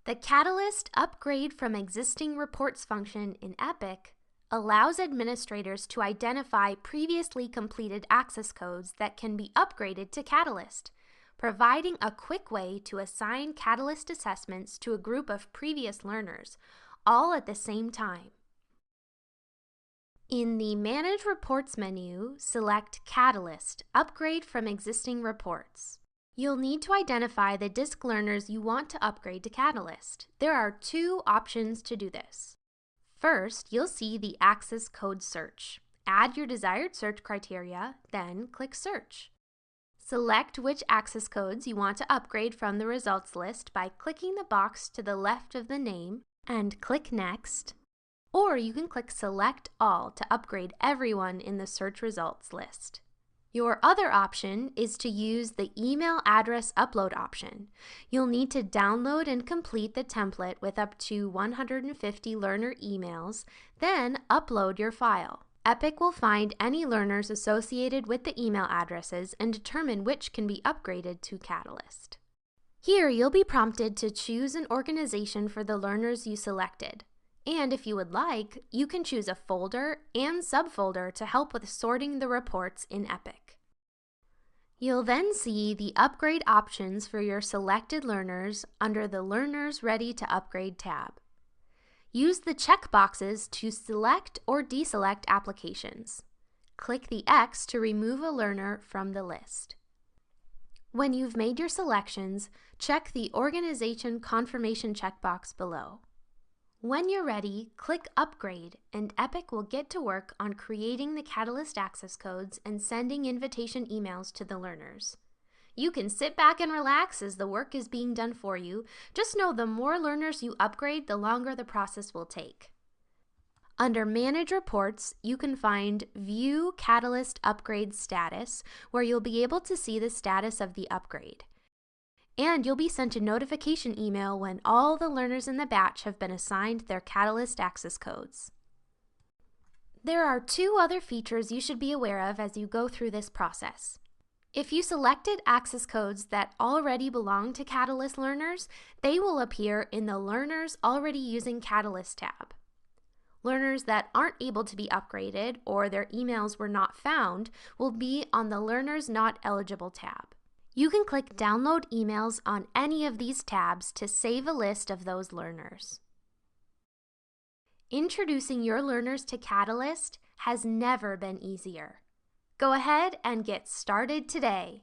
The Catalyst Upgrade from Existing Reports function in Epic allows administrators to identify previously completed access codes that can be upgraded to Catalyst, providing a quick way to assign Catalyst assessments to a group of previous learners, all at the same time. In the Manage Reports menu, select Catalyst Upgrade from Existing Reports. You'll need to identify the DISC learners you want to upgrade to Catalyst. There are two options to do this. First, you'll see the access code search. Add your desired search criteria, then click Search. Select which access codes you want to upgrade from the results list by clicking the box to the left of the name and click Next. Or you can click Select All to upgrade everyone in the search results list. Your other option is to use the email address upload option. You'll need to download and complete the template with up to 150 learner emails, then upload your file. Epic will find any learners associated with the email addresses and determine which can be upgraded to Catalyst. Here you'll be prompted to choose an organization for the learners you selected. And if you would like, you can choose a folder and subfolder to help with sorting the reports in Epic. You'll then see the upgrade options for your selected learners under the Learners Ready to Upgrade tab. Use the checkboxes to select or deselect applications. Click the X to remove a learner from the list. When you've made your selections, check the Organization Confirmation checkbox below. When you're ready, click Upgrade, and Epic will get to work on creating the Catalyst access codes and sending invitation emails to the learners. You can sit back and relax as the work is being done for you. Just know the more learners you upgrade, the longer the process will take. Under Manage Reports, you can find View Catalyst Upgrade Status, where you'll be able to see the status of the upgrade. And you'll be sent a notification email when all the learners in the batch have been assigned their Catalyst access codes. There are two other features you should be aware of as you go through this process. If you selected access codes that already belong to Catalyst learners, they will appear in the Learners Already Using Catalyst tab. Learners that aren't able to be upgraded or their emails were not found will be on the Learners Not Eligible tab. You can click Download Emails on any of these tabs to save a list of those learners. Introducing your learners to Catalyst has never been easier. Go ahead and get started today.